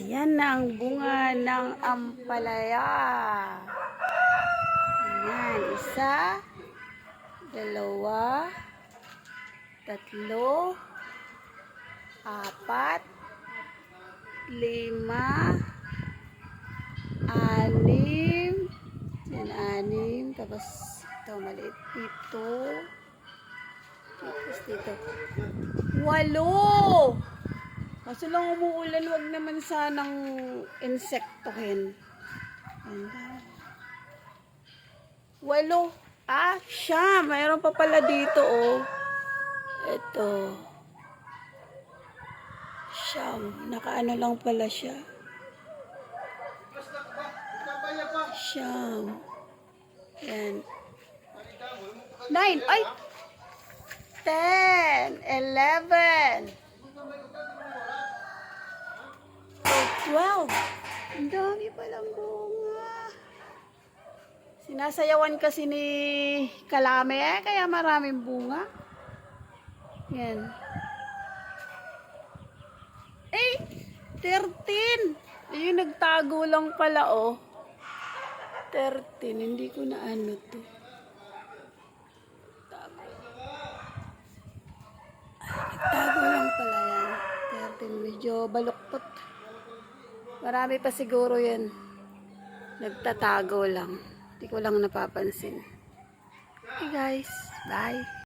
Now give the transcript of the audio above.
Ayan na ang bunga ng ampalaya. Ayan, isa, dalawa, tatlo, apat, lima, anim, yan anim, tapos ito maliit dito, tapos dito, 8. Kaso lang umuulan, wag naman sanang insektohin. 8. Siya, mayroon pa pala dito, oh. Ito. Siyam. Nakaano lang pala siya. Siyam. Yan. 9. Ay! 10. 11. 12. Ang dami palang bunga. Sinasayawan kasi ni Kalame, kaya maraming bunga. Yan. 13. Ayun, nagtago lang pala, oh. 13. Hindi ko na ano to. Tago. Nagtago lang pala yan. 13. Medyo baluktot. Marami pa siguro yan. Nagtatago lang. Hindi ko lang napapansin. Okay guys. Bye.